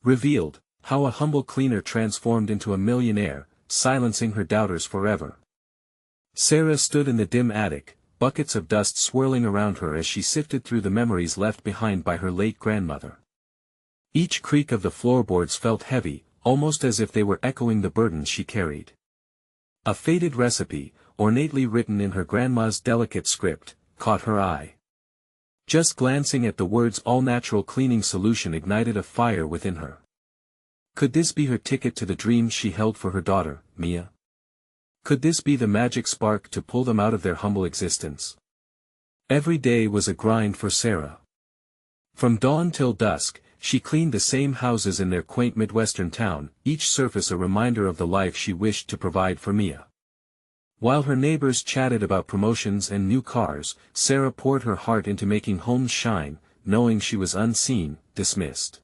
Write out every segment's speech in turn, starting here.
Revealed, how a humble cleaner transformed into a millionaire, silencing her doubters forever. Sarah stood in the dim attic, buckets of dust swirling around her as she sifted through the memories left behind by her late grandmother. Each creak of the floorboards felt heavy, almost as if they were echoing the burdens she carried. A faded recipe, ornately written in her grandma's delicate script, caught her eye. Just glancing at the words all-natural cleaning solution ignited a fire within her. Could this be her ticket to the dreams she held for her daughter, Mia? Could this be the magic spark to pull them out of their humble existence? Every day was a grind for Sarah. From dawn till dusk, she cleaned the same houses in their quaint Midwestern town, each surface a reminder of the life she wished to provide for Mia. While her neighbors chatted about promotions and new cars, Sarah poured her heart into making homes shine, knowing she was unseen, dismissed.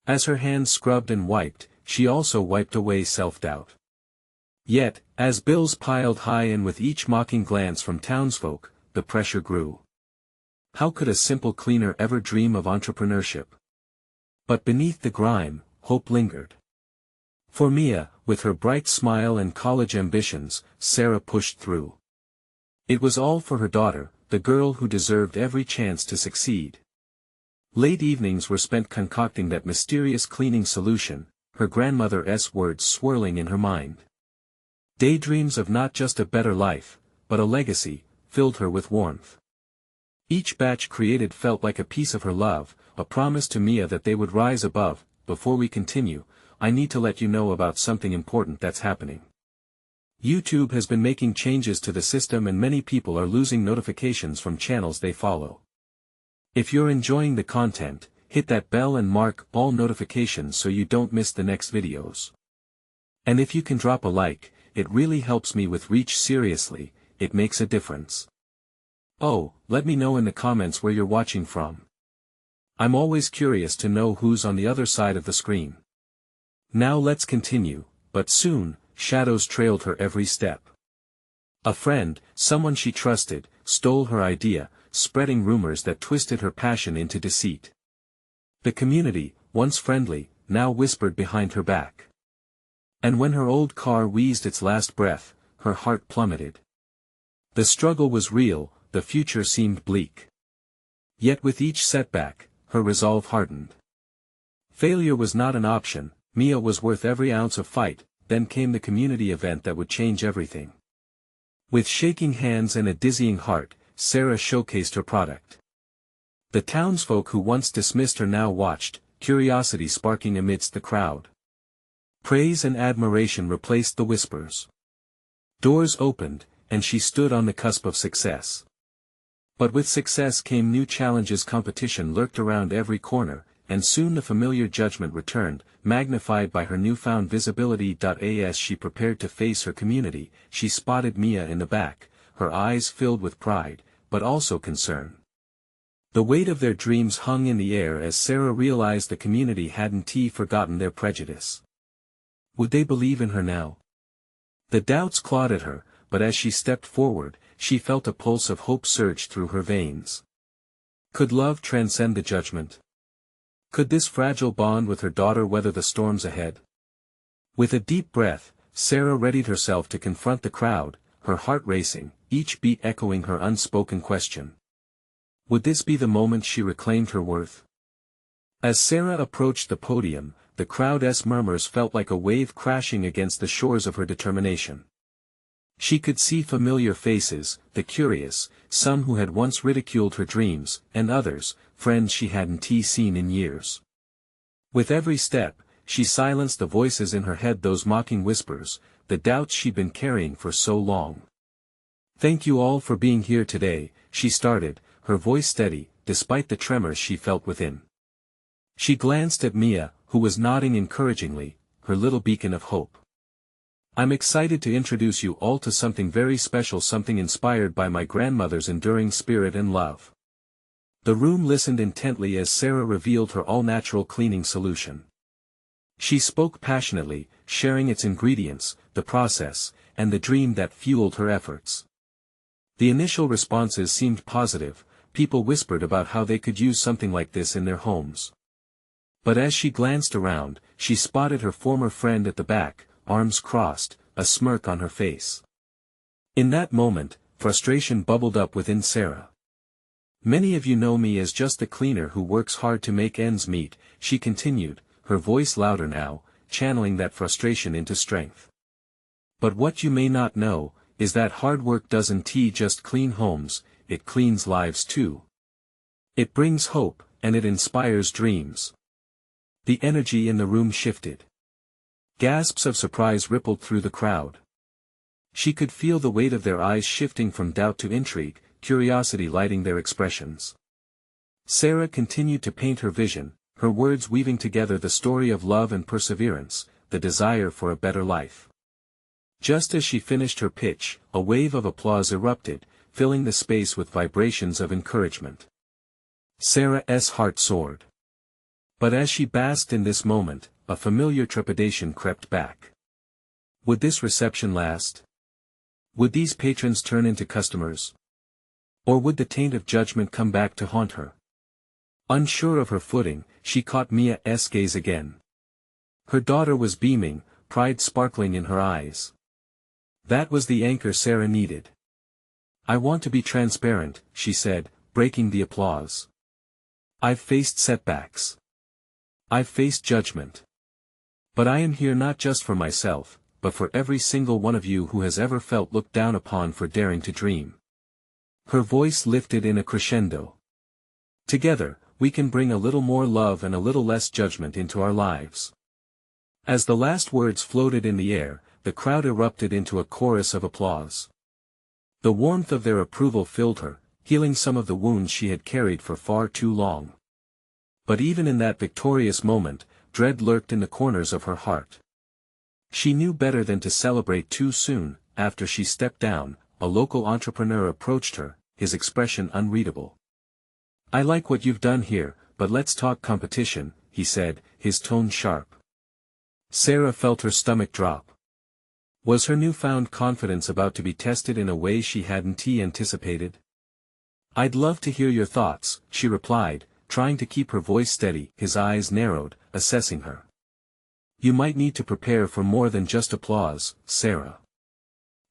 As her hands scrubbed and wiped, she also wiped away self-doubt. Yet, as bills piled high and with each mocking glance from townsfolk, the pressure grew. How could a simple cleaner ever dream of entrepreneurship? But beneath the grime, hope lingered. For Mia, with her bright smile and college ambitions, Sarah pushed through. It was all for her daughter, the girl who deserved every chance to succeed. Late evenings were spent concocting that mysterious cleaning solution, her grandmother's words swirling in her mind. Daydreams of not just a better life, but a legacy, filled her with warmth. Each batch created felt like a piece of her love, a promise to Mia that they would rise above. Before we continue, I need to let you know about something important that's happening. YouTube has been making changes to the system and many people are losing notifications from channels they follow. If you're enjoying the content, hit that bell and mark all notifications so you don't miss the next videos. And if you can drop a like, it really helps me with reach. Seriously, it makes a difference. Oh, let me know in the comments where you're watching from. I'm always curious to know who's on the other side of the screen. Now let's continue, but soon, shadows trailed her every step. A friend, someone she trusted, stole her idea, spreading rumors that twisted her passion into deceit. The community, once friendly, now whispered behind her back. And when her old car wheezed its last breath, her heart plummeted. The struggle was real, the future seemed bleak. Yet with each setback, her resolve hardened. Failure was not an option, Mia was worth every ounce of fight. Then came the community event that would change everything. With shaking hands and a dizzying heart, Sarah showcased her product. The townsfolk who once dismissed her now watched, curiosity sparking amidst the crowd. Praise and admiration replaced the whispers. Doors opened, and she stood on the cusp of success. But with success came new challenges. Competition lurked around every corner, and soon the familiar judgment returned, magnified by her newfound visibility. As she prepared to face her community, she spotted Mia in the back, her eyes filled with pride, but also concern. The weight of their dreams hung in the air as Sarah realized the community hadn't forgotten their prejudice. Would they believe in her now? The doubts clawed at her, but as she stepped forward, she felt a pulse of hope surge through her veins. Could love transcend the judgment? Could this fragile bond with her daughter weather the storms ahead? With a deep breath, Sarah readied herself to confront the crowd, her heart racing, each beat echoing her unspoken question. Would this be the moment she reclaimed her worth? As Sarah approached the podium, the crowd's murmurs felt like a wave crashing against the shores of her determination. She could see familiar faces, the curious, some who had once ridiculed her dreams, and others, friends she hadn't seen in years. With every step, she silenced the voices in her head, those mocking whispers, the doubts she'd been carrying for so long. Thank you all for being here today, she started, her voice steady, despite the tremors she felt within. She glanced at Mia, who was nodding encouragingly, her little beacon of hope. I'm excited to introduce you all to something very special, something inspired by my grandmother's enduring spirit and love. The room listened intently as Sarah revealed her all-natural cleaning solution. She spoke passionately, sharing its ingredients, the process, and the dream that fueled her efforts. The initial responses seemed positive, people whispered about how they could use something like this in their homes. But as she glanced around, she spotted her former friend at the back, arms crossed, a smirk on her face. In that moment, frustration bubbled up within Sarah. "Many of you know me as just the cleaner who works hard to make ends meet," she continued, her voice louder now, channeling that frustration into strength. "But what you may not know, is that hard work doesn't just clean homes, it cleans lives too. It brings hope, and it inspires dreams." The energy in the room shifted. Gasps of surprise rippled through the crowd. She could feel the weight of their eyes shifting from doubt to intrigue, curiosity lighting their expressions. Sarah continued to paint her vision, her words weaving together the story of love and perseverance, the desire for a better life. Just as she finished her pitch, a wave of applause erupted, filling the space with vibrations of encouragement. Sarah's heart soared. But as she basked in this moment, a familiar trepidation crept back. Would this reception last? Would these patrons turn into customers? Or would the taint of judgment come back to haunt her? Unsure of her footing, she caught Mia's gaze again. Her daughter was beaming, pride sparkling in her eyes. That was the anchor Sarah needed. "I want to be transparent," she said, breaking the applause. "I've faced setbacks. I've faced judgment. But I am here not just for myself, but for every single one of you who has ever felt looked down upon for daring to dream." Her voice lifted in a crescendo. "Together, we can bring a little more love and a little less judgment into our lives." As the last words floated in the air, the crowd erupted into a chorus of applause. The warmth of their approval filled her, healing some of the wounds she had carried for far too long. But even in that victorious moment, dread lurked in the corners of her heart. She knew better than to celebrate too soon. After she stepped down, a local entrepreneur approached her, his expression unreadable. "I like what you've done here, but let's talk competition," he said, his tone sharp. Sarah felt her stomach drop. Was her newfound confidence about to be tested in a way she hadn't anticipated? "I'd love to hear your thoughts," she replied, trying to keep her voice steady. His eyes narrowed, assessing her. "You might need to prepare for more than just applause, Sarah.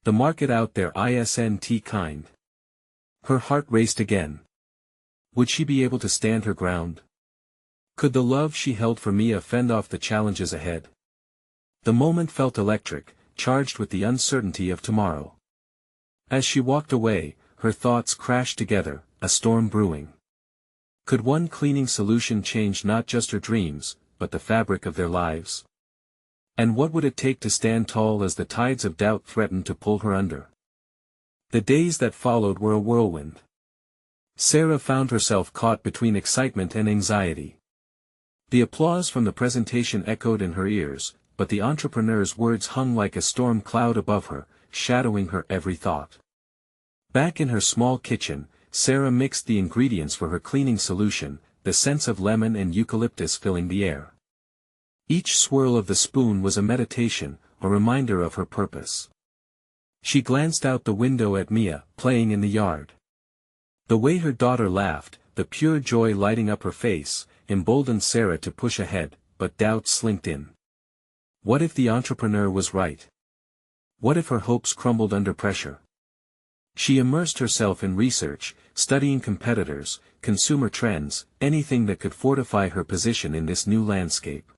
The market out there isn't kind." Her heart raced again. Would she be able to stand her ground? Could the love she held for Mia fend off the challenges ahead? The moment felt electric, charged with the uncertainty of tomorrow. As she walked away, her thoughts crashed together, a storm brewing. Could one cleaning solution change not just her dreams, but the fabric of their lives? And what would it take to stand tall as the tides of doubt threatened to pull her under? The days that followed were a whirlwind. Sarah found herself caught between excitement and anxiety. The applause from the presentation echoed in her ears, but the entrepreneur's words hung like a storm cloud above her, shadowing her every thought. Back in her small kitchen, Sarah mixed the ingredients for her cleaning solution, the scents of lemon and eucalyptus filling the air. Each swirl of the spoon was a meditation, a reminder of her purpose. She glanced out the window at Mia, playing in the yard. The way her daughter laughed, the pure joy lighting up her face, emboldened Sarah to push ahead, but doubt slinked in. What if the entrepreneur was right? What if her hopes crumbled under pressure? She immersed herself in research, studying competitors, consumer trends, anything that could fortify her position in this new landscape.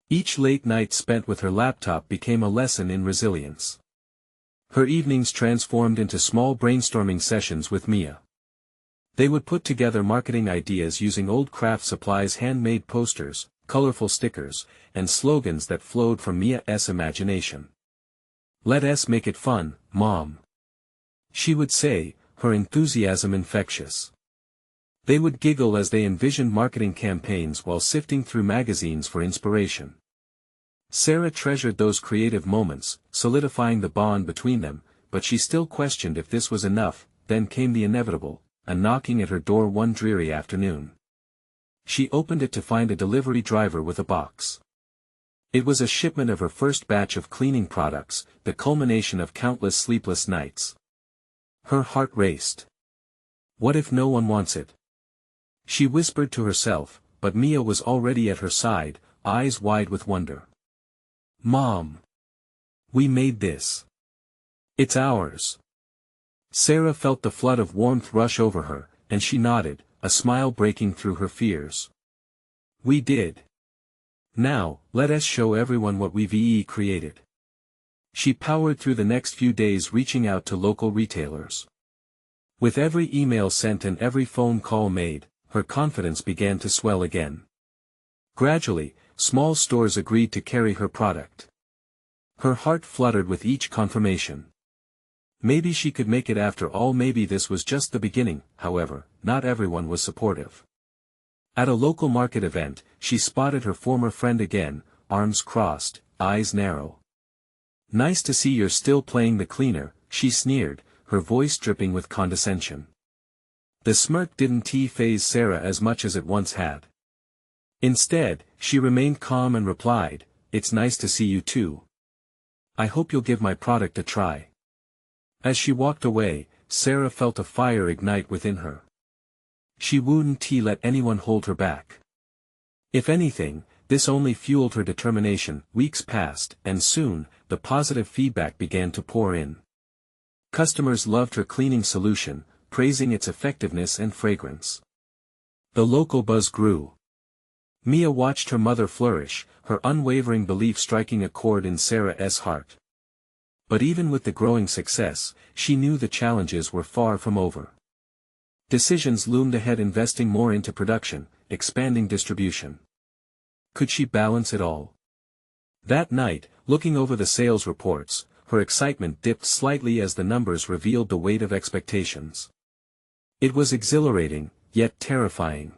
Each late night spent with her laptop became a lesson in resilience. Her evenings transformed into small brainstorming sessions with Mia. They would put together marketing ideas using old craft supplies, handmade posters, colorful stickers, and slogans that flowed from Mia's imagination. "Let us make it fun, Mom," she would say, her enthusiasm infectious. They would giggle as they envisioned marketing campaigns while sifting through magazines for inspiration. Sarah treasured those creative moments, solidifying the bond between them, but she still questioned if this was enough. Then came the inevitable, a knocking at her door one dreary afternoon. She opened it to find a delivery driver with a box. It was a shipment of her first batch of cleaning products, the culmination of countless sleepless nights. Her heart raced. What if no one wants it? She whispered to herself, but Mia was already at her side, eyes wide with wonder. "Mom! We made this. It's ours." Sarah felt the flood of warmth rush over her, and she nodded, a smile breaking through her fears. "We did. Now, let us show everyone what we've created." She powered through the next few days, reaching out to local retailers. With every email sent and every phone call made, her confidence began to swell again. Gradually, small stores agreed to carry her product. Her heart fluttered with each confirmation. Maybe she could make it after all. Maybe this was just the beginning. However, not everyone was supportive. At a local market event, she spotted her former friend again, arms crossed, eyes narrow. "Nice to see you're still playing the cleaner," she sneered, her voice dripping with condescension. The smirk didn't faze Sarah as much as it once had. Instead, she remained calm and replied, "It's nice to see you too. I hope you'll give my product a try." As she walked away, Sarah felt a fire ignite within her. She wouldn't let anyone hold her back. If anything, this only fueled her determination. Weeks passed, and soon, the positive feedback began to pour in. Customers loved her cleaning solution, praising its effectiveness and fragrance. The local buzz grew. Mia watched her mother flourish, her unwavering belief striking a chord in Sarah's heart. But even with the growing success, she knew the challenges were far from over. Decisions loomed ahead, investing more into production, expanding distribution. Could she balance it all? That night, looking over the sales reports, her excitement dipped slightly as the numbers revealed the weight of expectations. It was exhilarating, yet terrifying.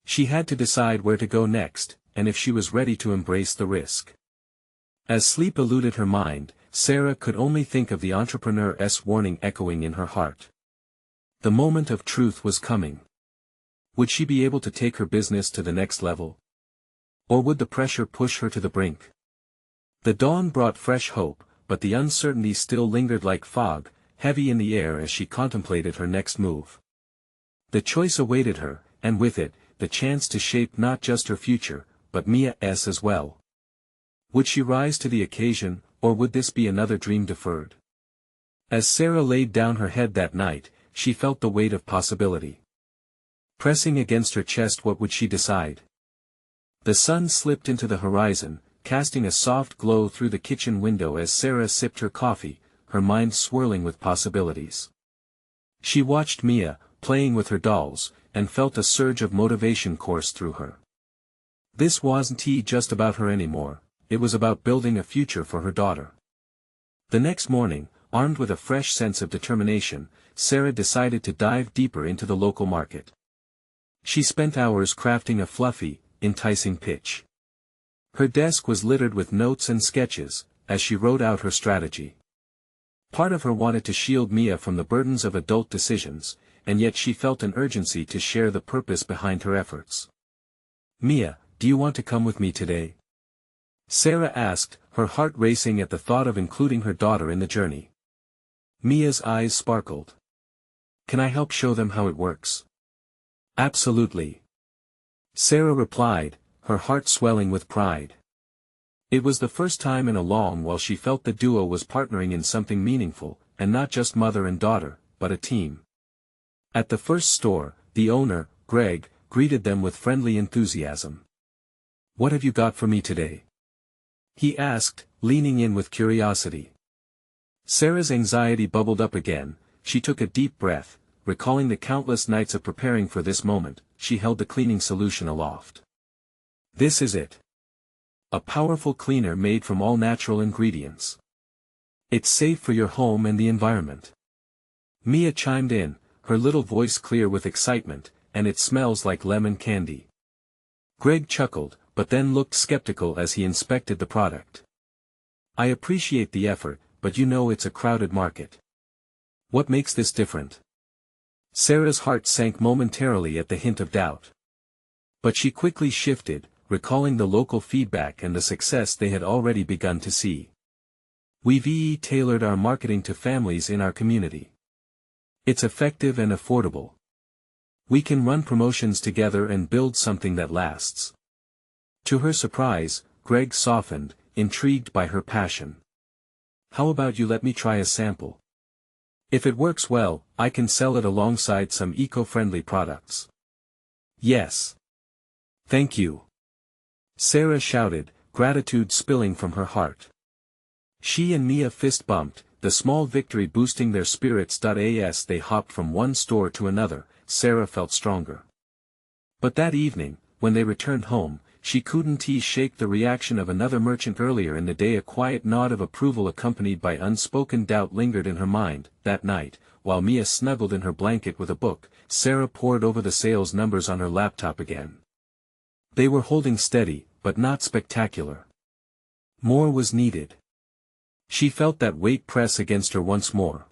She had to decide where to go next, and if she was ready to embrace the risk. As sleep eluded her mind, Sarah could only think of the entrepreneur's warning echoing in her heart. The moment of truth was coming. Would she be able to take her business to the next level? Or would the pressure push her to the brink? The dawn brought fresh hope, but the uncertainty still lingered like fog, heavy in the air as she contemplated her next move. The choice awaited her, and with it, the chance to shape not just her future, but Mia's as well. Would she rise to the occasion, or would this be another dream deferred? As Sarah laid down her head that night, she felt the weight of possibility pressing against her chest. What would she decide? The sun slipped into the horizon, casting a soft glow through the kitchen window as Sarah sipped her coffee, her mind swirling with possibilities. She watched Mia, playing with her dolls, and felt a surge of motivation course through her. This wasn't just about her anymore, it was about building a future for her daughter. The next morning, armed with a fresh sense of determination, Sarah decided to dive deeper into the local market. She spent hours crafting a fluffy, enticing pitch. Her desk was littered with notes and sketches, as she wrote out her strategy. Part of her wanted to shield Mia from the burdens of adult decisions, and yet she felt an urgency to share the purpose behind her efforts. "Mia, do you want to come with me today?" Sarah asked, her heart racing at the thought of including her daughter in the journey. Mia's eyes sparkled. "Can I help show them how it works?" "Absolutely," Sarah replied, her heart swelling with pride. It was the first time in a long while she felt the duo was partnering in something meaningful, and not just mother and daughter, but a team. At the first store, the owner, Greg, greeted them with friendly enthusiasm. "What have you got for me today?" he asked, leaning in with curiosity. Sarah's anxiety bubbled up again. She took a deep breath, recalling the countless nights of preparing for this moment. She held the cleaning solution aloft. "This is it. A powerful cleaner made from all natural ingredients. It's safe for your home and the environment." Mia chimed in, her little voice clear with excitement, "And it smells like lemon candy." Greg chuckled, but then looked skeptical as he inspected the product. "I appreciate the effort, but you know it's a crowded market. What makes this different?" Sarah's heart sank momentarily at the hint of doubt. But she quickly shifted, recalling the local feedback and the success they had already begun to see. "We've tailored our marketing to families in our community. It's effective and affordable. We can run promotions together and build something that lasts. To her surprise, Greg softened, intrigued by her passion. How about you let me try a sample? If it works well, I can sell it alongside some eco-friendly products. Yes. Thank you. Sarah shouted, gratitude spilling from her heart. She and Mia fist bumped, the small victory boosting their spirits. As they hopped from one store to another, Sarah felt stronger. But that evening, when they returned home, she couldn't shake the reaction of another merchant earlier in the day. A quiet nod of approval accompanied by unspoken doubt lingered in her mind. That night, while Mia snuggled in her blanket with a book, Sarah pored over the sales numbers on her laptop again. They were holding steady, but not spectacular. More was needed. She felt that weight press against her once more.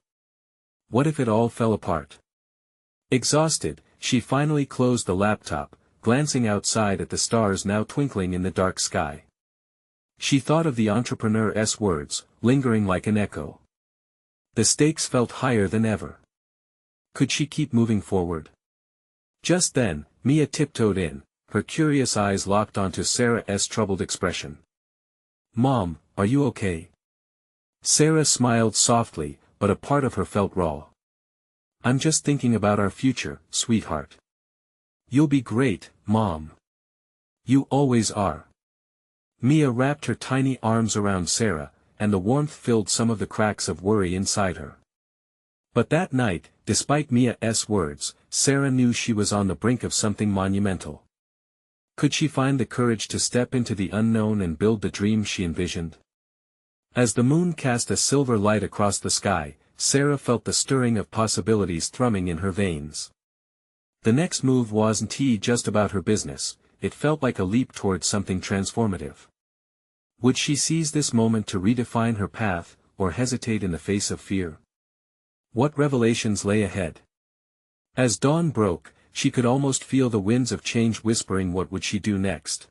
What if it all fell apart? Exhausted, she finally closed the laptop, glancing outside at the stars now twinkling in the dark sky. She thought of the entrepreneur's words, lingering like an echo. The stakes felt higher than ever. Could she keep moving forward? Just then, Mia tiptoed in, her curious eyes locked onto Sarah's troubled expression. Mom, are you okay? Sarah smiled softly, but a part of her felt raw. I'm just thinking about our future, sweetheart. You'll be great, Mom. You always are. Mia wrapped her tiny arms around Sarah, and the warmth filled some of the cracks of worry inside her. But that night, despite Mia's words, Sarah knew she was on the brink of something monumental. Could she find the courage to step into the unknown and build the dream she envisioned? As the moon cast a silver light across the sky, Sarah felt the stirring of possibilities thrumming in her veins. The next move wasn't just about her business, it felt like a leap towards something transformative. Would she seize this moment to redefine her path, or hesitate in the face of fear? What revelations lay ahead? As dawn broke, she could almost feel the winds of change whispering what would she do next.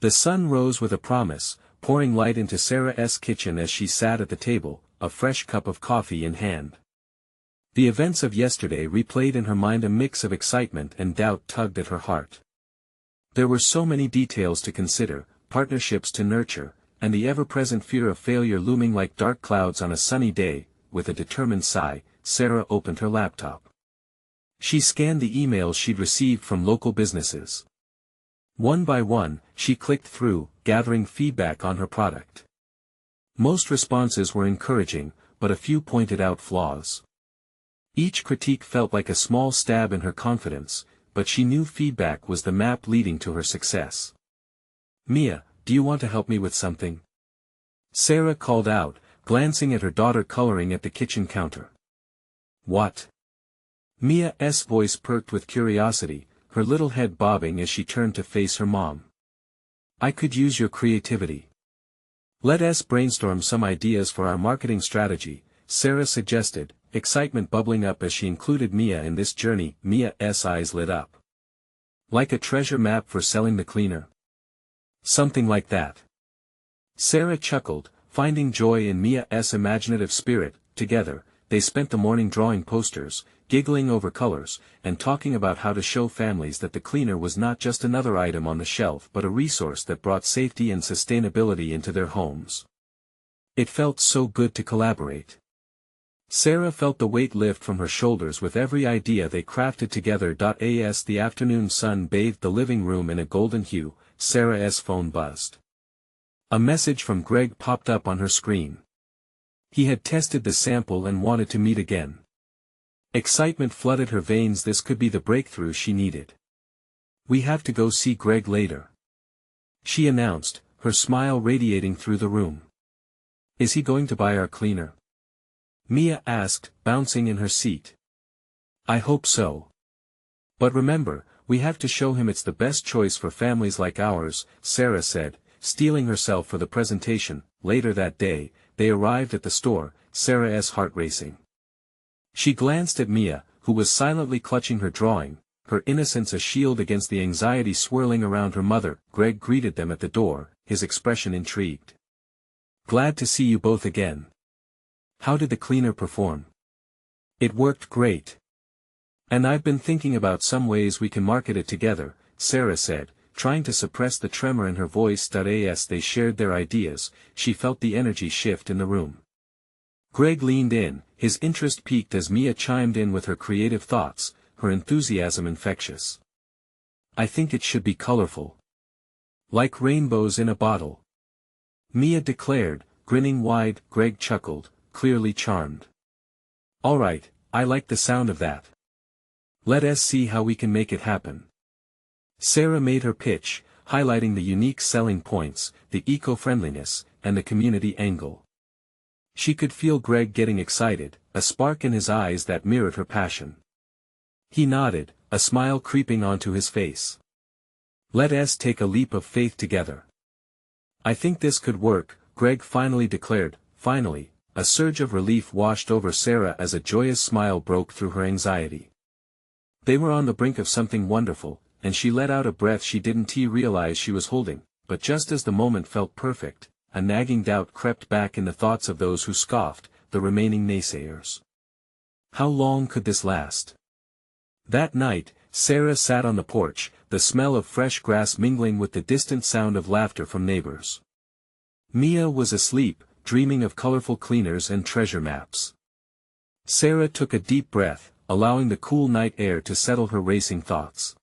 The sun rose with a promise, pouring light into Sarah's kitchen as she sat at the table, a fresh cup of coffee in hand. The events of yesterday replayed in her mind. A mix of excitement and doubt tugged at her heart. There were so many details to consider, partnerships to nurture, and the ever-present fear of failure looming like dark clouds on a sunny day. With a determined sigh, Sarah opened her laptop. She scanned the emails she'd received from local businesses. One by one, she clicked through, gathering feedback on her product. Most responses were encouraging, but a few pointed out flaws. Each critique felt like a small stab in her confidence, but she knew feedback was the map leading to her success. Mia, do you want to help me with something? Sarah called out, glancing at her daughter coloring at the kitchen counter. What? Mia's voice perked with curiosity, her little head bobbing as she turned to face her mom. I could use your creativity. Let us brainstorm some ideas for our marketing strategy, Sarah suggested, excitement bubbling up as she included Mia in this journey. Mia's eyes lit up. Like a treasure map for selling the cleaner? Something like that. Sarah chuckled, finding joy in Mia's imaginative spirit. Together, they spent the morning drawing posters, giggling over colors, and talking about how to show families that the cleaner was not just another item on the shelf but a resource that brought safety and sustainability into their homes. It felt so good to collaborate. Sarah felt the weight lift from her shoulders with every idea they crafted together. As the afternoon sun bathed the living room in a golden hue, Sarah's phone buzzed. A message from Greg popped up on her screen. He had tested the sample and wanted to meet again. Excitement flooded her veins. This could be the breakthrough she needed. We have to go see Greg later, she announced, her smile radiating through the room. Is he going to buy our cleaner? Mia asked, bouncing in her seat. I hope so. But remember, we have to show him it's the best choice for families like ours, Sarah said, steeling herself for the presentation. Later that day, they arrived at the store, Sarah's heart racing. She glanced at Mia, who was silently clutching her drawing, her innocence a shield against the anxiety swirling around her mother. Greg greeted them at the door, his expression intrigued. Glad to see you both again. How did the cleaner perform? It worked great. And I've been thinking about some ways we can market it together, Sarah said, trying to suppress the tremor in her voice. As they shared their ideas, she felt the energy shift in the room. Greg leaned in, his interest piqued as Mia chimed in with her creative thoughts, her enthusiasm infectious. I think it should be colorful. Like rainbows in a bottle. Mia declared, grinning wide. Greg chuckled, clearly charmed. All right, I like the sound of that. Let us see how we can make it happen. Sarah made her pitch, highlighting the unique selling points, the eco-friendliness, and the community angle. She could feel Greg getting excited, a spark in his eyes that mirrored her passion. He nodded, a smile creeping onto his face. Let us take a leap of faith together. I think this could work, Greg finally declared. Finally, a surge of relief washed over Sarah as a joyous smile broke through her anxiety. They were on the brink of something wonderful, and she let out a breath she didn't realize she was holding, but just as the moment felt perfect, a nagging doubt crept back in the thoughts of those who scoffed, the remaining naysayers. How long could this last? That night, Sarah sat on the porch, the smell of fresh grass mingling with the distant sound of laughter from neighbors. Mia was asleep, dreaming of colorful cleaners and treasure maps. Sarah took a deep breath, allowing the cool night air to settle her racing thoughts.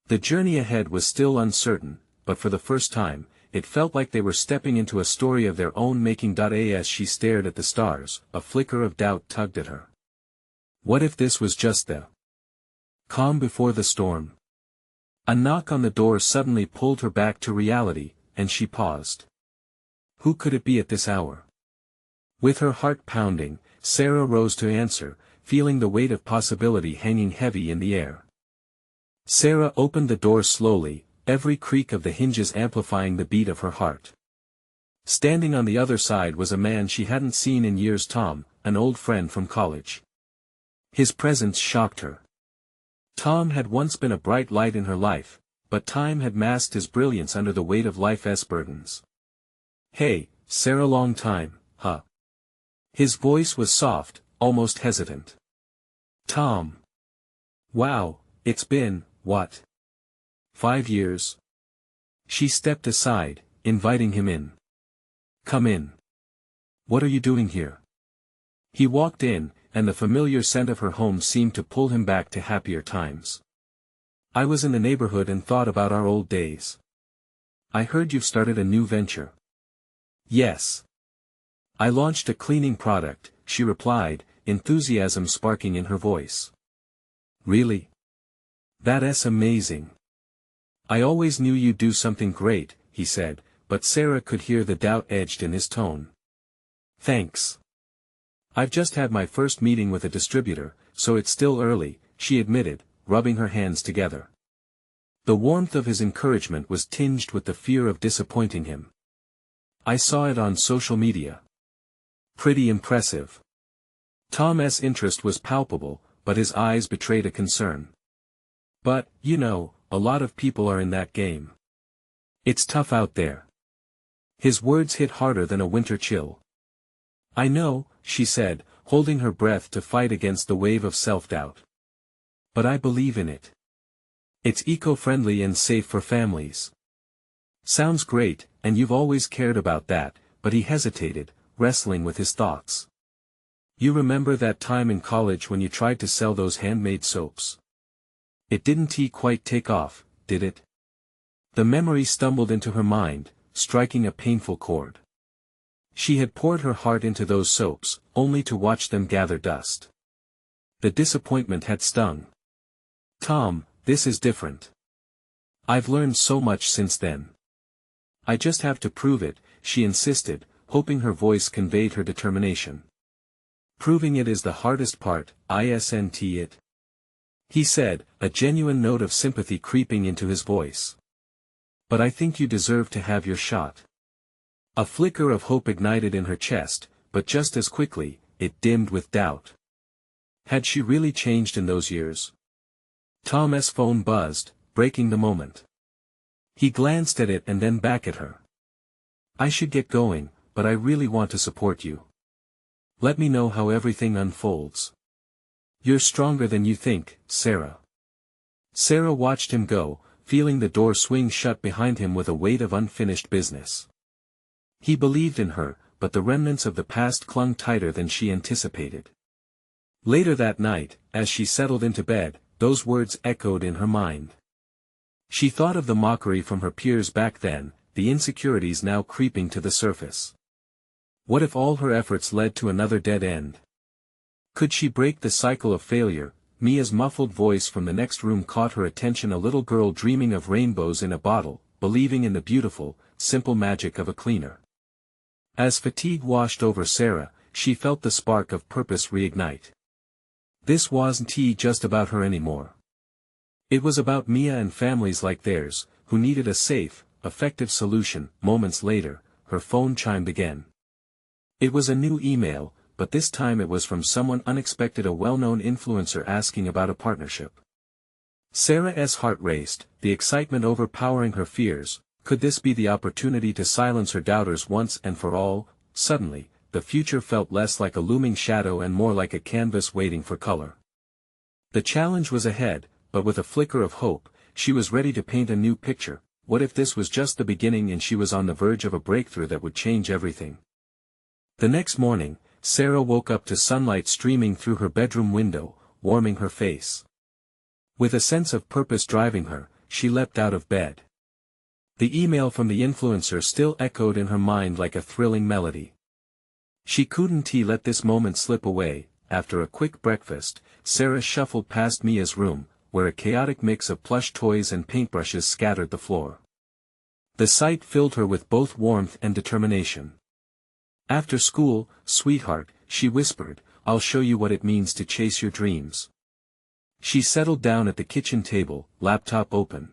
The journey ahead was still uncertain, but for the first time, it felt like they were stepping into a story of their own making. As she stared at the stars, a flicker of doubt tugged at her. What if this was just the calm before the storm? A knock on the door suddenly pulled her back to reality, and she paused. Who could it be at this hour? With her heart pounding, Sarah rose to answer, feeling the weight of possibility hanging heavy in the air. Sarah opened the door slowly, every creak of the hinges amplifying the beat of her heart. Standing on the other side was a man she hadn't seen in years. Tom, an old friend from college. His presence shocked her. Tom had once been a bright light in her life, but time had masked his brilliance under the weight of life's burdens. Hey, Sarah, long time, huh? His voice was soft, almost hesitant. Tom. Wow, it's been, what? 5 years? She stepped aside, inviting him in. Come in. What are you doing here? He walked in, and the familiar scent of her home seemed to pull him back to happier times. I was in the neighborhood and thought about our old days. I heard you've started a new venture. Yes. I launched a cleaning product, she replied, enthusiasm sparking in her voice. Really? That's amazing. I always knew you'd do something great, he said, but Sarah could hear the doubt edged in his tone. Thanks. I've just had my first meeting with a distributor, so it's still early, she admitted, rubbing her hands together. The warmth of his encouragement was tinged with the fear of disappointing him. I saw it on social media. Pretty impressive. Tom's interest was palpable, but his eyes betrayed a concern. But, you know, a lot of people are in that game. It's tough out there. His words hit harder than a winter chill. I know, she said, holding her breath to fight against the wave of self-doubt. But I believe in it. It's eco-friendly and safe for families. Sounds great, and you've always cared about that, but he hesitated, wrestling with his thoughts. You remember that time in college when you tried to sell those handmade soaps? It didn't quite take off, did it? The memory stumbled into her mind, striking a painful chord. She had poured her heart into those soaps, only to watch them gather dust. The disappointment had stung. Tom, this is different. I've learned so much since then. I just have to prove it, she insisted, hoping her voice conveyed her determination. Proving it is the hardest part, isn't it? He said, a genuine note of sympathy creeping into his voice. But I think you deserve to have your shot. A flicker of hope ignited in her chest, but just as quickly, it dimmed with doubt. Had she really changed in those years? Tom's phone buzzed, breaking the moment. He glanced at it and then back at her. I should get going, but I really want to support you. Let me know how everything unfolds. You're stronger than you think, Sarah. Sarah watched him go, feeling the door swing shut behind him with a weight of unfinished business. He believed in her, but the remnants of the past clung tighter than she anticipated. Later that night, as she settled into bed, those words echoed in her mind. She thought of the mockery from her peers back then, the insecurities now creeping to the surface. What if all her efforts led to another dead end? Could she break the cycle of failure? Mia's muffled voice from the next room caught her attention, a little girl dreaming of rainbows in a bottle, believing in the beautiful, simple magic of a cleaner. As fatigue washed over Sarah, she felt the spark of purpose reignite. This wasn't just about her anymore. It was about Mia and families like theirs, who needed a safe, effective solution. Moments later, her phone chimed again. It was a new email, but this time it was from someone unexpected, a well-known influencer asking about a partnership. Sarah's heart raced, the excitement overpowering her fears. Could this be the opportunity to silence her doubters once and for all? Suddenly, the future felt less like a looming shadow and more like a canvas waiting for color. The challenge was ahead, but with a flicker of hope, she was ready to paint a new picture. What if this was just the beginning and she was on the verge of a breakthrough that would change everything? The next morning, Sarah woke up to sunlight streaming through her bedroom window, warming her face. With a sense of purpose driving her, she leapt out of bed. The email from the influencer still echoed in her mind like a thrilling melody. She couldn't let this moment slip away. After a quick breakfast, Sarah shuffled past Mia's room, where a chaotic mix of plush toys and paintbrushes scattered the floor. The sight filled her with both warmth and determination. After school, sweetheart, she whispered, I'll show you what it means to chase your dreams. She settled down at the kitchen table, laptop open.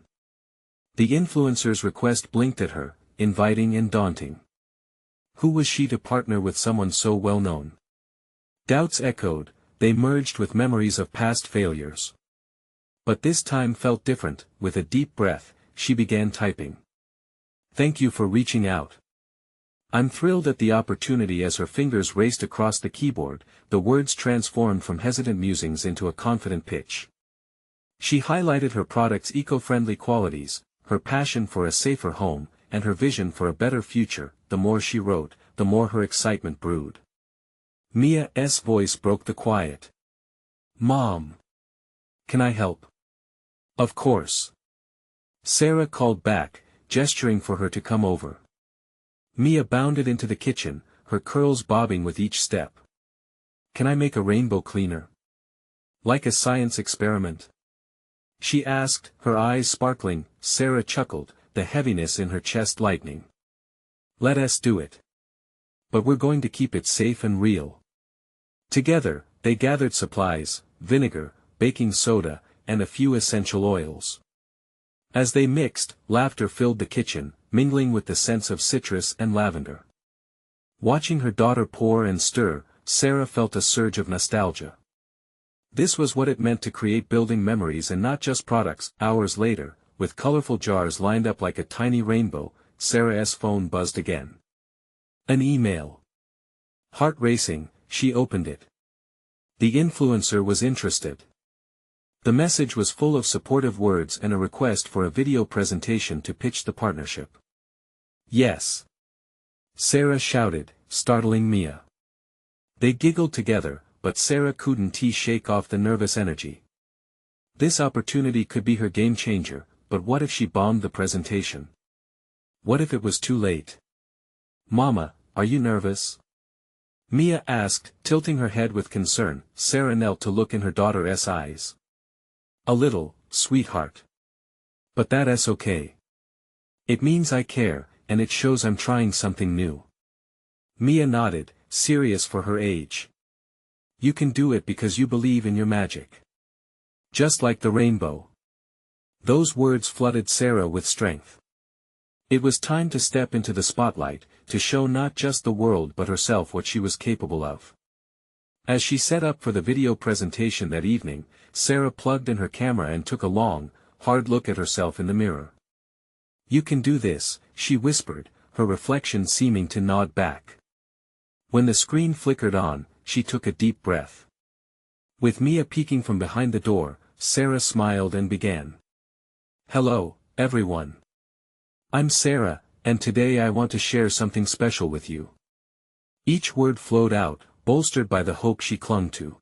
The influencer's request blinked at her, inviting and daunting. Who was she to partner with someone so well known? Doubts echoed, they merged with memories of past failures. But this time felt different. With a deep breath, she began typing. Thank you for reaching out. I'm thrilled at the opportunity. As her fingers raced across the keyboard, the words transformed from hesitant musings into a confident pitch. She highlighted her product's eco-friendly qualities, her passion for a safer home, and her vision for a better future. The more she wrote, the more her excitement brewed. Mia's voice broke the quiet. Mom. Can I help? Of course. Sarah called back, gesturing for her to come over. Mia bounded into the kitchen, her curls bobbing with each step. Can I make a rainbow cleaner? Like a science experiment? She asked, her eyes sparkling. Sarah chuckled, the heaviness in her chest lightening. Let us do it. But we're going to keep it safe and real. Together, they gathered supplies, vinegar, baking soda, and a few essential oils. As they mixed, laughter filled the kitchen, mingling with the scents of citrus and lavender. Watching her daughter pour and stir, Sarah felt a surge of nostalgia. This was what it meant to create building memories and not just products. Hours later, with colorful jars lined up like a tiny rainbow, Sarah's phone buzzed again. An email. Heart racing, she opened it. The influencer was interested. The message was full of supportive words and a request for a video presentation to pitch the partnership. Yes. Sarah shouted, startling Mia. They giggled together, but Sarah couldn't shake off the nervous energy. This opportunity could be her game changer, but what if she bombed the presentation? What if it was too late? Mama, are you nervous? Mia asked, tilting her head with concern. Sarah knelt to look in her daughter's eyes. A little, sweetheart. But that's okay. It means I care, and it shows I'm trying something new. Mia nodded, serious for her age. You can do it because you believe in your magic. Just like the rainbow. Those words flooded Sarah with strength. It was time to step into the spotlight, to show not just the world but herself what she was capable of. As she set up for the video presentation that evening, Sarah plugged in her camera and took a long, hard look at herself in the mirror. You can do this, she whispered, her reflection seeming to nod back. When the screen flickered on, she took a deep breath. With Mia peeking from behind the door, Sarah smiled and began. Hello, everyone. I'm Sarah, and today I want to share something special with you. Each word flowed out, bolstered by the hope she clung to.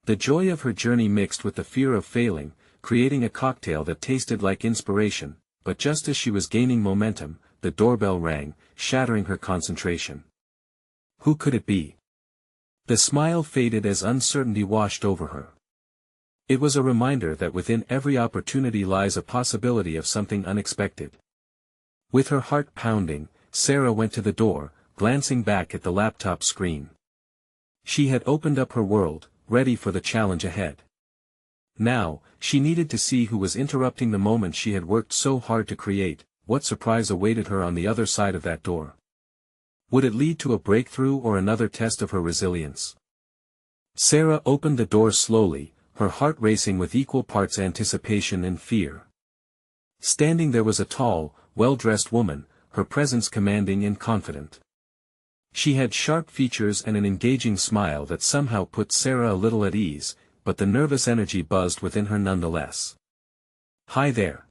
The joy of her journey mixed with the fear of failing, creating a cocktail that tasted like inspiration, but just as she was gaining momentum, the doorbell rang, shattering her concentration. Who could it be? The smile faded as uncertainty washed over her. It was a reminder that within every opportunity lies a possibility of something unexpected. With her heart pounding, Sarah went to the door, glancing back at the laptop screen. She had opened up her world, ready for the challenge ahead. Now, she needed to see who was interrupting the moment she had worked so hard to create. What surprise awaited her on the other side of that door? Would it lead to a breakthrough or another test of her resilience? Sarah opened the door slowly, her heart racing with equal parts anticipation and fear. Standing there was a tall, well-dressed woman, her presence commanding and confident. She had sharp features and an engaging smile that somehow put Sarah a little at ease, but the nervous energy buzzed within her nonetheless. Hi there.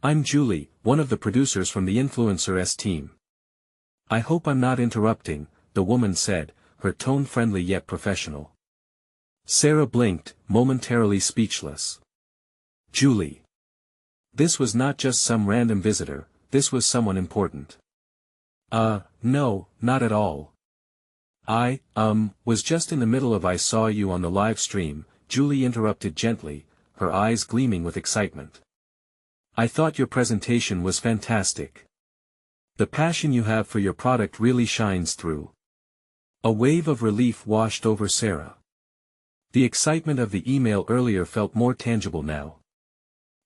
I'm Julie, one of the producers from the Influencer team. I hope I'm not interrupting, the woman said, her tone friendly yet professional. Sarah blinked, momentarily speechless. Julie. This was not just some random visitor, this was someone important. No, not at all. I was just in the middle of I saw you on the live stream, Julie interrupted gently, her eyes gleaming with excitement. I thought your presentation was fantastic. The passion you have for your product really shines through. A wave of relief washed over Sarah. The excitement of the email earlier felt more tangible now.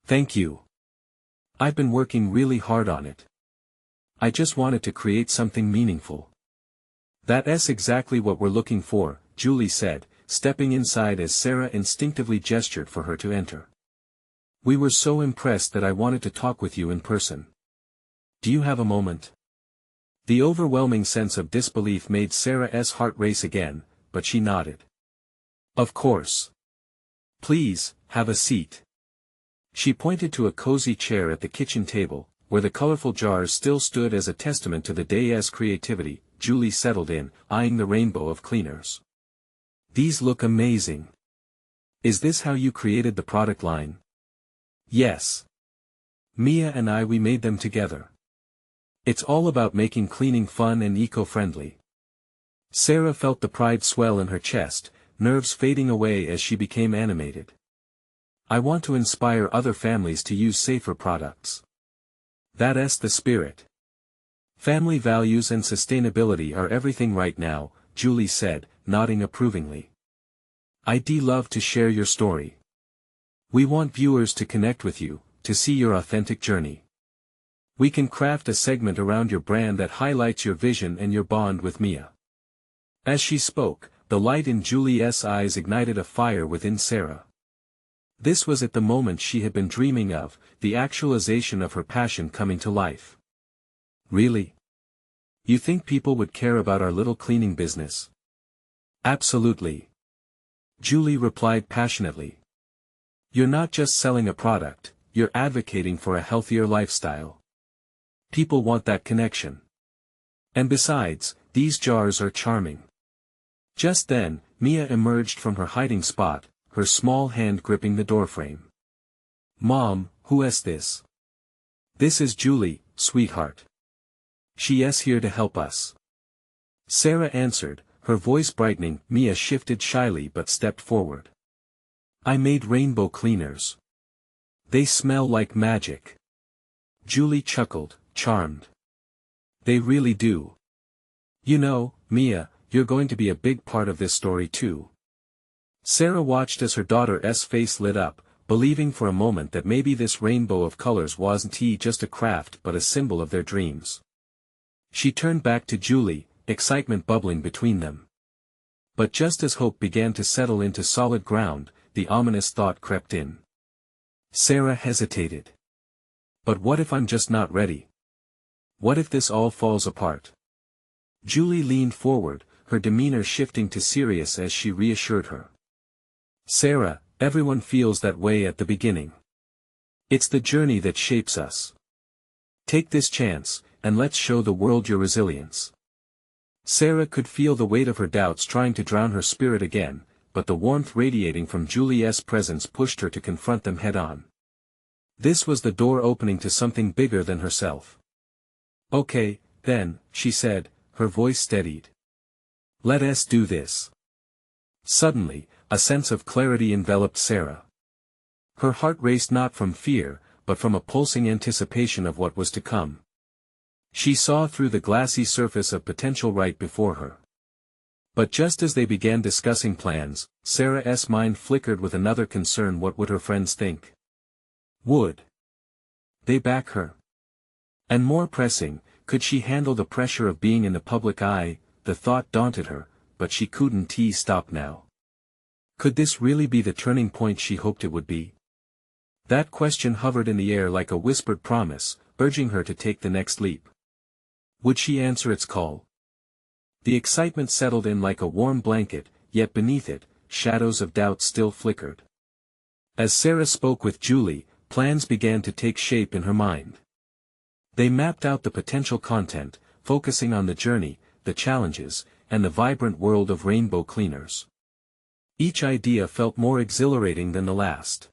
Thank you. I've been working really hard on it. I just wanted to create something meaningful. That's exactly what we're looking for, Julie said, stepping inside as Sarah instinctively gestured for her to enter. We were so impressed that I wanted to talk with you in person. Do you have a moment? The overwhelming sense of disbelief made Sarah's heart race again, but she nodded. Of course. Please, have a seat. She pointed to a cozy chair at the kitchen table, where the colorful jars still stood as a testament to the day's creativity. Julie settled in, eyeing the rainbow of cleaners. These look amazing. Is this how you created the product line? Yes. Mia and we made them together. It's all about making cleaning fun and eco-friendly. Sarah felt the pride swell in her chest, nerves fading away as she became animated. I want to inspire other families to use safer products. That's the spirit. Family values and sustainability are everything right now, Julie said, nodding approvingly. I'd love to share your story. We want viewers to connect with you, to see your authentic journey. We can craft a segment around your brand that highlights your vision and your bond with Mia. As she spoke, the light in Julie's eyes ignited a fire within Sarah. This was at the moment she had been dreaming of, the actualization of her passion coming to life. Really? You think people would care about our little cleaning business? Absolutely. Julie replied passionately. You're not just selling a product, you're advocating for a healthier lifestyle. People want that connection. And besides, these jars are charming. Just then, Mia emerged from her hiding spot, her small hand gripping the doorframe. Mom, who is this? This is Julie, sweetheart. She's here to help us. Sarah answered, her voice brightening. Mia shifted shyly but stepped forward. I made rainbow cleaners. They smell like magic. Julie chuckled, charmed. They really do. You know, Mia, you're going to be a big part of this story too. Sarah watched as her daughter's face lit up, believing for a moment that maybe this rainbow of colors wasn't just a craft but a symbol of their dreams. She turned back to Julie, excitement bubbling between them. But just as hope began to settle into solid ground, the ominous thought crept in. Sarah hesitated. But what if I'm just not ready? What if this all falls apart? Julie leaned forward, her demeanor shifting to serious as she reassured her. Sarah, everyone feels that way at the beginning. It's the journey that shapes us. Take this chance, and let's show the world your resilience. Sarah could feel the weight of her doubts trying to drown her spirit again, but the warmth radiating from Julie's presence pushed her to confront them head-on. This was the door opening to something bigger than herself. Okay, then, she said, her voice steadied. Let us do this. Suddenly, a sense of clarity enveloped Sarah. Her heart raced not from fear, but from a pulsing anticipation of what was to come. She saw through the glassy surface of potential right before her. But just as they began discussing plans, Sarah's mind flickered with another concern: what would her friends think? Would they back her? And more pressing, could she handle the pressure of being in the public eye? The thought daunted her, but she couldn't stop now. Could this really be the turning point she hoped it would be? That question hovered in the air like a whispered promise, urging her to take the next leap. Would she answer its call? The excitement settled in like a warm blanket, yet beneath it, shadows of doubt still flickered. As Sarah spoke with Julie, plans began to take shape in her mind. They mapped out the potential content, focusing on the journey, the challenges, and the vibrant world of rainbow cleaners. Each idea felt more exhilarating than the last.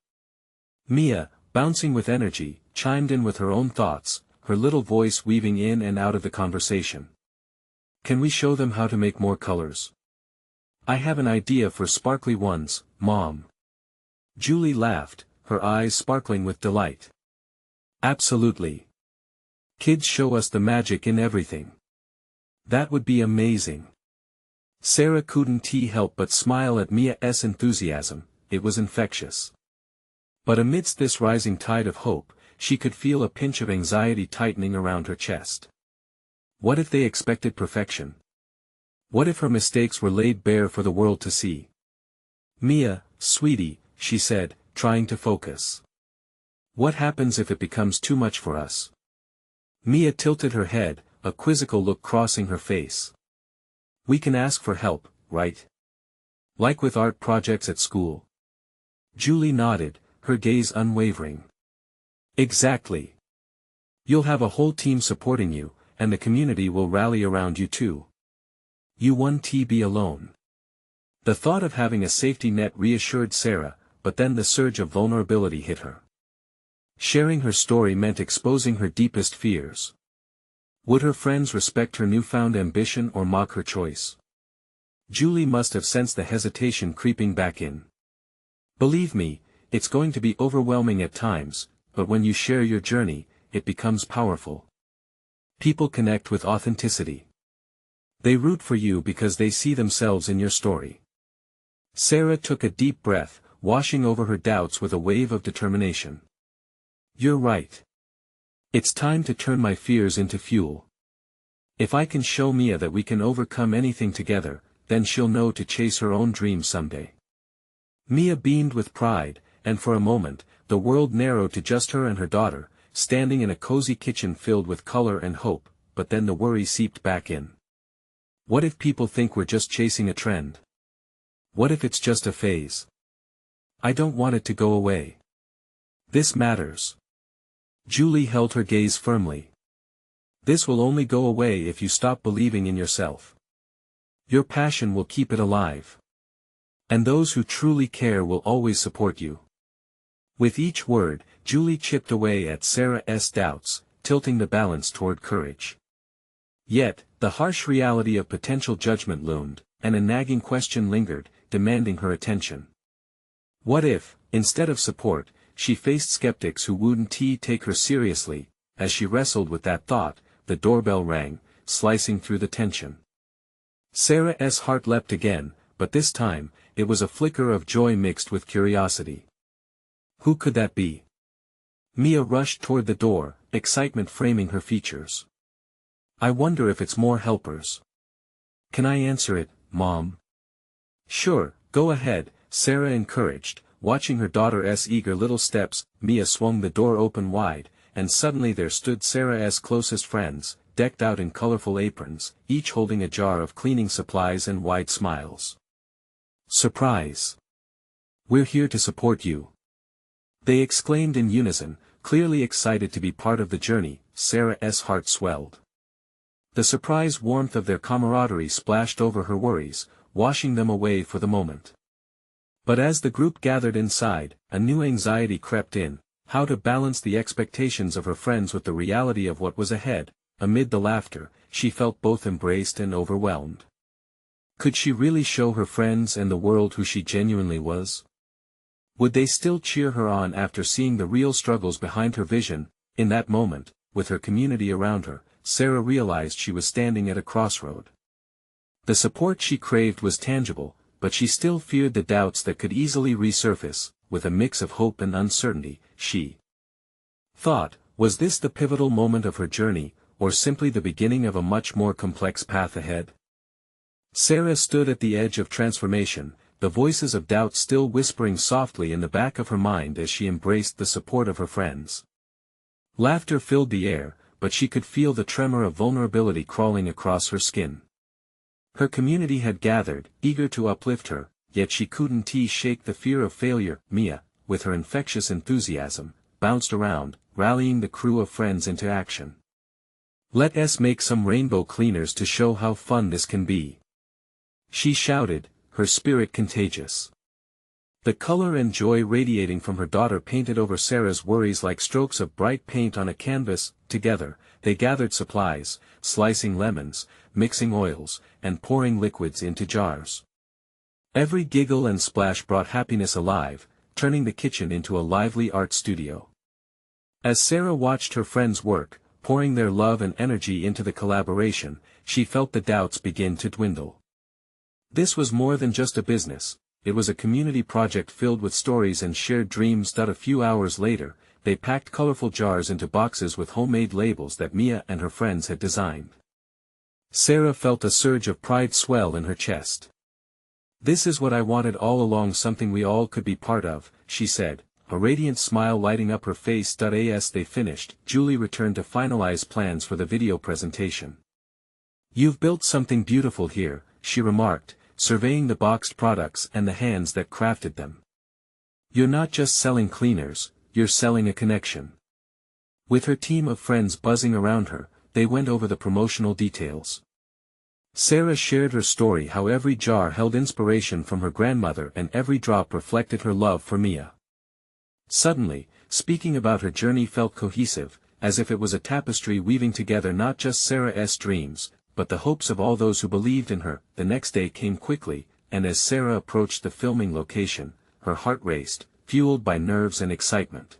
Mia, bouncing with energy, chimed in with her own thoughts, her little voice weaving in and out of the conversation. Can we show them how to make more colors? I have an idea for sparkly ones, Mom. Julie laughed, her eyes sparkling with delight. Absolutely. Kids show us the magic in everything. That would be amazing. Sarah couldn't help but smile at Mia's enthusiasm. It was infectious. But amidst this rising tide of hope, she could feel a pinch of anxiety tightening around her chest. What if they expected perfection? What if her mistakes were laid bare for the world to see? Mia, sweetie, she said, trying to focus. What happens if it becomes too much for us? Mia tilted her head, a quizzical look crossing her face. We can ask for help, right? Like with art projects at school. Julie nodded, her gaze unwavering. Exactly. You'll have a whole team supporting you, and the community will rally around you too. You won't be alone. The thought of having a safety net reassured Sarah, but then the surge of vulnerability hit her. Sharing her story meant exposing her deepest fears. Would her friends respect her newfound ambition or mock her choice? Julie must have sensed the hesitation creeping back in. Believe me, it's going to be overwhelming at times, but when you share your journey, it becomes powerful. People connect with authenticity. They root for you because they see themselves in your story. Sarah took a deep breath, washing over her doubts with a wave of determination. You're right. It's time to turn my fears into fuel. If I can show Mia that we can overcome anything together, then she'll know to chase her own dreams someday. Mia beamed with pride, and for a moment, the world narrowed to just her and her daughter, standing in a cozy kitchen filled with color and hope, but then the worry seeped back in. What if people think we're just chasing a trend? What if it's just a phase? I don't want it to go away. This matters. Julie held her gaze firmly. This will only go away if you stop believing in yourself. Your passion will keep it alive. And those who truly care will always support you. With each word, Julie chipped away at Sarah's doubts, tilting the balance toward courage. Yet, the harsh reality of potential judgment loomed, and a nagging question lingered, demanding her attention. What if, instead of support, she faced skeptics who wouldn't take her seriously? As she wrestled with that thought, the doorbell rang, slicing through the tension. Sarah's heart leapt again, but this time, it was a flicker of joy mixed with curiosity. Who could that be? Mia rushed toward the door, excitement framing her features. I wonder if it's more helpers. Can I answer it, Mom? Sure, go ahead, Sarah encouraged, watching her daughter's eager little steps. Mia swung the door open wide, and suddenly there stood Sarah's closest friends, decked out in colorful aprons, each holding a jar of cleaning supplies and wide smiles. Surprise! We're here to support you. They exclaimed in unison, clearly excited to be part of the journey. Sarah's heart swelled. The surprise warmth of their camaraderie splashed over her worries, washing them away for the moment. But as the group gathered inside, a new anxiety crept in, how to balance the expectations of her friends with the reality of what was ahead. Amid the laughter, she felt both embraced and overwhelmed. Could she really show her friends and the world who she genuinely was? Would they still cheer her on after seeing the real struggles behind her vision? In that moment, with her community around her, Sarah realized she was standing at a crossroad. The support she craved was tangible, but she still feared the doubts that could easily resurface. With a mix of hope and uncertainty, she thought, was this the pivotal moment of her journey, or simply the beginning of a much more complex path ahead? Sarah stood at the edge of transformation, the voices of doubt still whispering softly in the back of her mind as she embraced the support of her friends. Laughter filled the air, but she could feel the tremor of vulnerability crawling across her skin. Her community had gathered, eager to uplift her, yet she couldn't shake the fear of failure. Mia, with her infectious enthusiasm, bounced around, rallying the crew of friends into action. Let's make some rainbow cleaners to show how fun this can be, she shouted, her spirit contagious. The color and joy radiating from her daughter painted over Sarah's worries like strokes of bright paint on a canvas. Together, they gathered supplies, slicing lemons, mixing oils, and pouring liquids into jars. Every giggle and splash brought happiness alive, turning the kitchen into a lively art studio. As Sarah watched her friends work, pouring their love and energy into the collaboration, she felt the doubts begin to dwindle. This was more than just a business, it was a community project filled with stories and shared dreams. A few hours later, they packed colorful jars into boxes with homemade labels that Mia and her friends had designed. Sarah felt a surge of pride swell in her chest. This is what I wanted all along, something we all could be part of, she said, a radiant smile lighting up her face. As they finished, Julie returned to finalize plans for the video presentation. You've built something beautiful here, she remarked, surveying the boxed products and the hands that crafted them. You're not just selling cleaners, you're selling a connection. With her team of friends buzzing around her, they went over the promotional details. Sarah shared her story, how every jar held inspiration from her grandmother and every drop reflected her love for Mia. Suddenly, speaking about her journey felt cohesive, as if it was a tapestry weaving together not just Sarah's dreams, but the hopes of all those who believed in her. The next day came quickly, and as Sarah approached the filming location, her heart raced, fueled by nerves and excitement.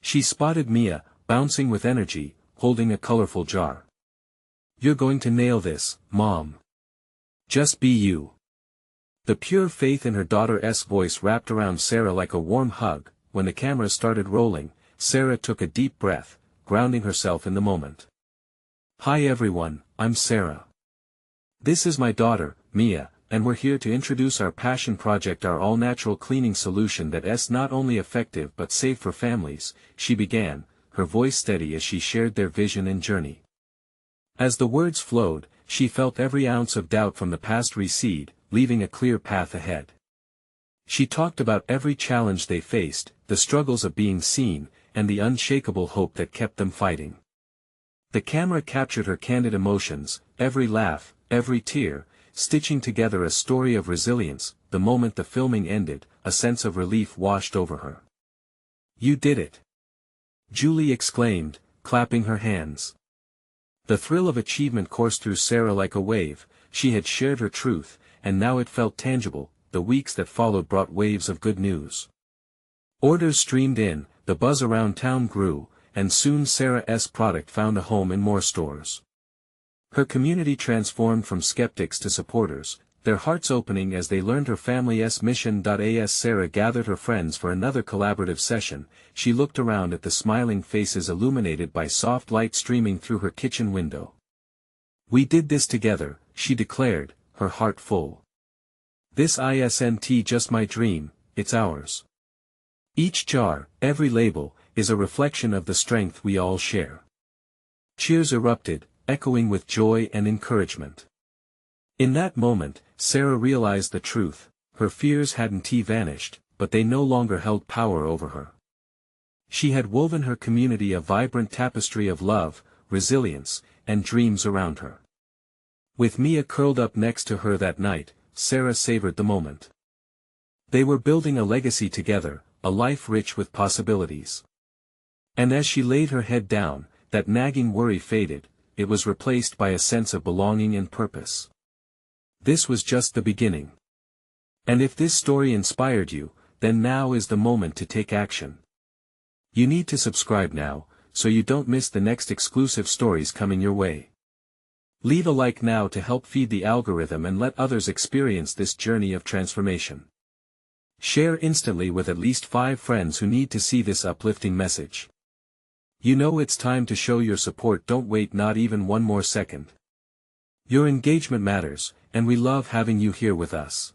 She spotted Mia, bouncing with energy, holding a colorful jar. You're going to nail this, Mom. Just be you. The pure faith in her daughter's voice wrapped around Sarah like a warm hug. When the camera started rolling, Sarah took a deep breath, grounding herself in the moment. Hi everyone, I'm Sarah. This is my daughter, Mia, and we're here to introduce our passion project, our all-natural cleaning solution that's not only effective but safe for families, she began, her voice steady as she shared their vision and journey. As the words flowed, she felt every ounce of doubt from the past recede, leaving a clear path ahead. She talked about every challenge they faced, the struggles of being seen, and the unshakable hope that kept them fighting. The camera captured her candid emotions, every laugh, every tear, stitching together a story of resilience. The moment the filming ended, a sense of relief washed over her. You did it! Julie exclaimed, clapping her hands. The thrill of achievement coursed through Sarah like a wave. She had shared her truth, and now it felt tangible. The weeks that followed brought waves of good news. Orders streamed in, the buzz around town grew, and soon Sarah's product found a home in more stores. Her community transformed from skeptics to supporters, their hearts opening as they learned her family's mission. As Sarah gathered her friends for another collaborative session, she looked around at the smiling faces illuminated by soft light streaming through her kitchen window. We did this together, she declared, her heart full. This isn't just my dream, it's ours. Each jar, every label, is a reflection of the strength we all share. Cheers erupted, echoing with joy and encouragement. In that moment, Sarah realized the truth. Her fears hadn't vanished, but they no longer held power over her. She had woven her community a vibrant tapestry of love, resilience, and dreams around her. With Mia curled up next to her that night, Sarah savored the moment. They were building a legacy together, a life rich with possibilities. And as she laid her head down, that nagging worry faded, it was replaced by a sense of belonging and purpose. This was just the beginning. And if this story inspired you, then now is the moment to take action. You need to subscribe now, so you don't miss the next exclusive stories coming your way. Leave a like now to help feed the algorithm and let others experience this journey of transformation. Share instantly with at least 5 friends who need to see this uplifting message. You know it's time to show your support. Don't wait not even one more second. Your engagement matters, and we love having you here with us.